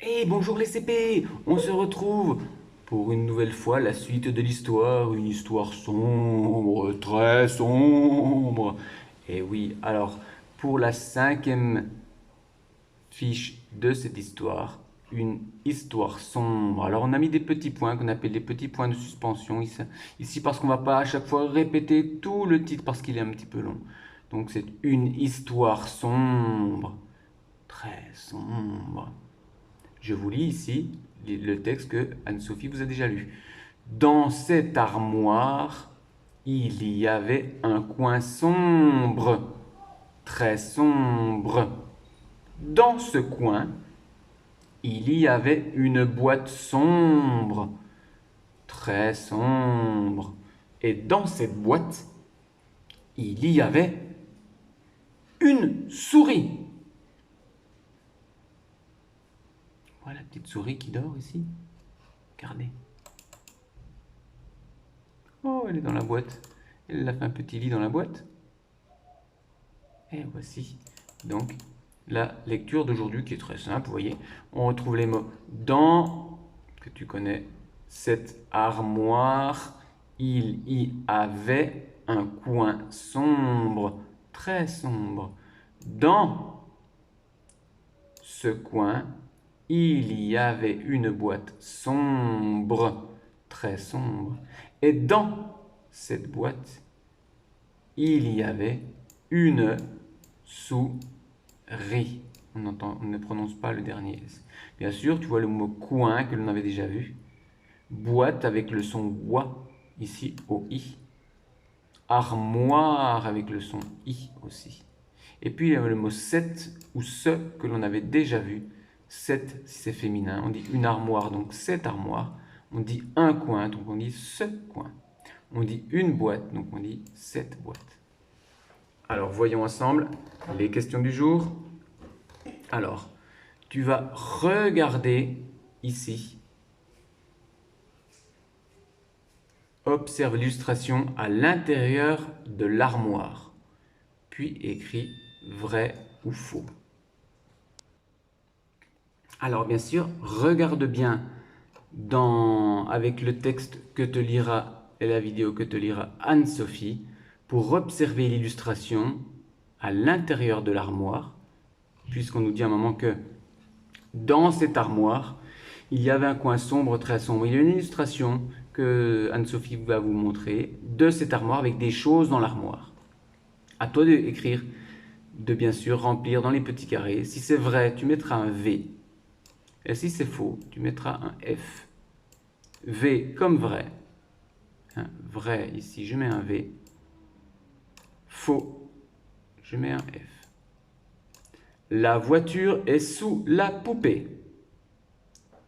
Hey, bonjour les CP! On se retrouve pour une nouvelle fois la suite de l'histoire, une histoire sombre, très sombre. Et oui, alors, pour la cinquième fiche de cette histoire, une histoire sombre. Alors, on a mis des petits points qu'on appelle des petits points de suspension ici parce qu'on va pas à chaque fois répéter tout le titre parce qu'il est un petit peu long. Donc, c'est une histoire sombre, très sombre. Je vous lis ici le texte que Anne-Sophie vous a déjà lu. Dans cette armoire, il y avait un coin sombre, très sombre. Dans ce coin, il y avait une boîte sombre, très sombre. Et dans cette boîte, il y avait une souris. Voilà la petite souris qui dort ici. Regardez. Oh, elle est dans la boîte. Elle a fait un petit lit dans la boîte. Et voici donc la lecture d'aujourd'hui qui est très simple. Vous voyez, on retrouve les mots dans, que tu connais, cette armoire. Il y avait un coin sombre, très sombre. Dans ce coin, il y avait une boîte sombre, très sombre. Et dans cette boîte, il y avait une souris. On ne prononce pas le dernier S. Bien sûr, tu vois le mot coin que l'on avait déjà vu. Boîte avec le son wa, ici au i. Armoire avec le son i aussi. Et puis il y a le mot set ou ce que l'on avait déjà vu. Set si c'est féminin, on dit une armoire, donc cette armoire. On dit un coin, donc on dit ce coin. On dit une boîte, donc on dit cette boîte. Alors voyons ensemble les questions du jour. Alors, tu vas regarder ici. Observe l'illustration à l'intérieur de l'armoire. Puis écris vrai ou faux. Alors bien sûr, regarde bien avec le texte que te lira et la vidéo que te lira Anne-Sophie pour observer l'illustration à l'intérieur de l'armoire, puisqu'on nous dit à un moment que dans cette armoire, il y avait un coin sombre, très sombre. Il y a une illustration que Anne-Sophie va vous montrer de cette armoire avec des choses dans l'armoire. À toi d'écrire, de bien sûr remplir dans les petits carrés. Si c'est vrai, tu mettras un V. Et si c'est faux, tu mettras un F. V comme vrai. Hein, vrai, ici, je mets un V. Faux, je mets un F. La voiture est sous la poupée.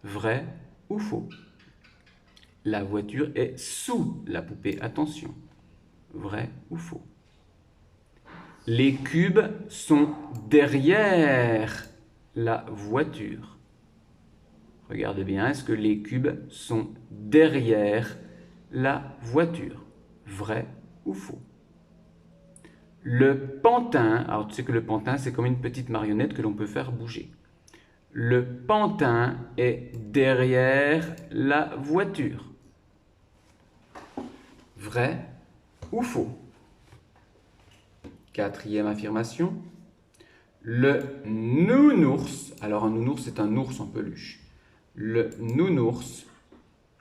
Vrai ou faux? La voiture est sous la poupée. Attention. Vrai ou faux? Les cubes sont derrière la voiture. Regarde bien, est-ce que les cubes sont derrière la voiture? Vrai ou faux? Le pantin, alors tu sais que le pantin c'est comme une petite marionnette que l'on peut faire bouger. Le pantin est derrière la voiture. Vrai ou faux? Quatrième affirmation. Le nounours, alors un nounours c'est un ours en peluche. Le nounours,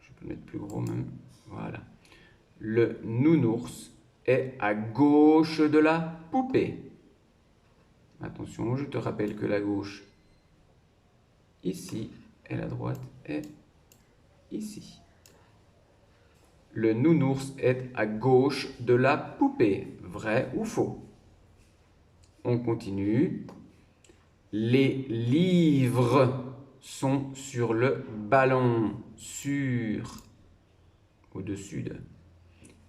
je peux le mettre plus gros même, voilà. Le nounours est à gauche de la poupée. Attention, je te rappelle que la gauche ici et la droite est ici. Le nounours est à gauche de la poupée. Vrai ou faux? On continue. Les livres sont sur le ballon. Sur. Au-dessus de.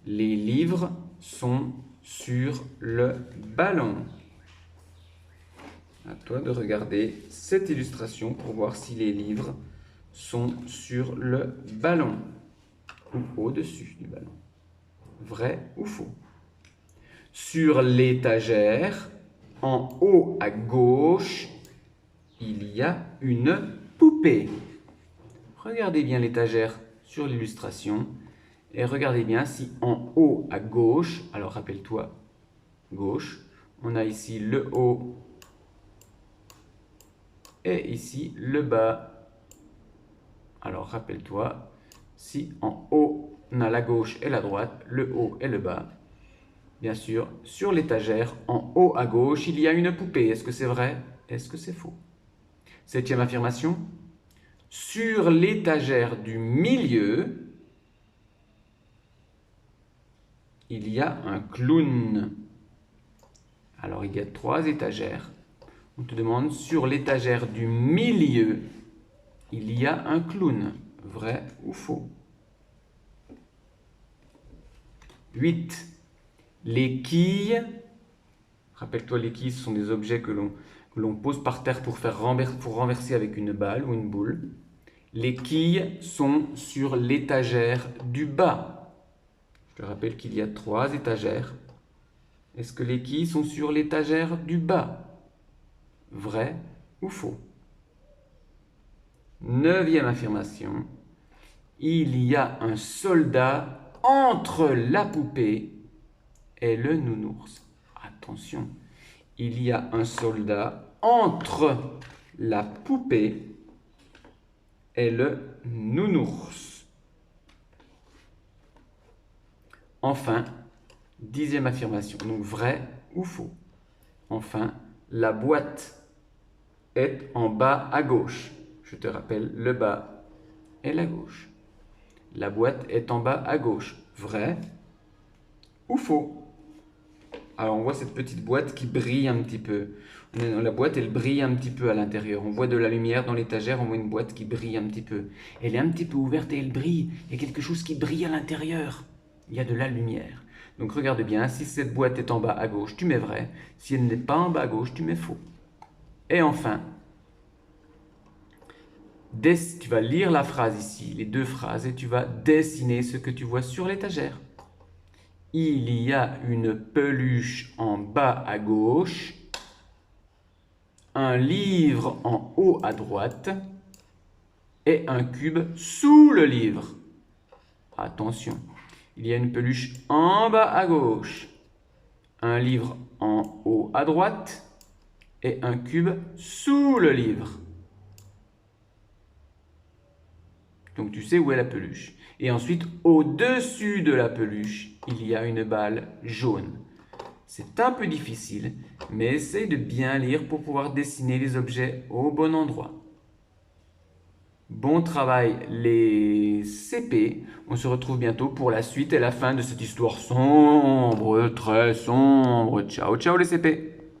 Les livres sont sur le ballon. À toi de regarder cette illustration pour voir si les livres sont sur le ballon ou au-dessus du ballon. Vrai ou faux? Sur l'étagère, en haut à gauche, il y a une poupée. poupée. Regardez bien l'étagère sur l'illustration et regardez bien si en haut à gauche, alors rappelle-toi, gauche, on a ici le haut et ici le bas. Alors rappelle-toi, si en haut on a la gauche et la droite, le haut et le bas, bien sûr, sur l'étagère, en haut à gauche, il y a une poupée. Est-ce que c'est vrai? Est-ce que c'est faux? Septième affirmation. Sur l'étagère du milieu, il y a un clown. Alors, il y a 3 étagères. On te demande, sur l'étagère du milieu, il y a un clown. Vrai ou faux? 8. Les quilles. Rappelle-toi, les quilles, ce sont des objets que l'on pose par terre pour renverser avec une balle ou une boule. Les quilles sont sur l'étagère du bas. Je te rappelle qu'il y a 3 étagères. Est-ce que les quilles sont sur l'étagère du bas? Vrai ou faux? 9e affirmation. Il y a un soldat entre la poupée et le nounours. Attention, il y a un soldat entre la poupée et le nounours. Enfin, 10e affirmation, donc vrai ou faux. Enfin, la boîte est en bas à gauche. Je te rappelle le bas et la gauche. La boîte est en bas à gauche. Vrai ou faux? Alors on voit cette petite boîte qui brille un petit peu. La boîte, elle brille un petit peu à l'intérieur. On voit de la lumière dans l'étagère, on voit une boîte qui brille un petit peu. Elle est un petit peu ouverte et elle brille. Il y a quelque chose qui brille à l'intérieur. Il y a de la lumière. Donc regarde bien, si cette boîte est en bas à gauche, tu mets vrai. Si elle n'est pas en bas à gauche, tu mets faux. Et enfin, tu vas lire la phrase ici, les 2 phrases, et tu vas dessiner ce que tu vois sur l'étagère. Il y a une peluche en bas à gauche, un livre en haut à droite et un cube sous le livre. Attention, il y a une peluche en bas à gauche, un livre en haut à droite et un cube sous le livre. Donc tu sais où est la peluche. Et ensuite, au-dessus de la peluche, il y a une balle jaune. C'est un peu difficile, mais essaye de bien lire pour pouvoir dessiner les objets au bon endroit. Bon travail les CP. On se retrouve bientôt pour la suite et la fin de cette histoire sombre, très sombre. Ciao, ciao les CP.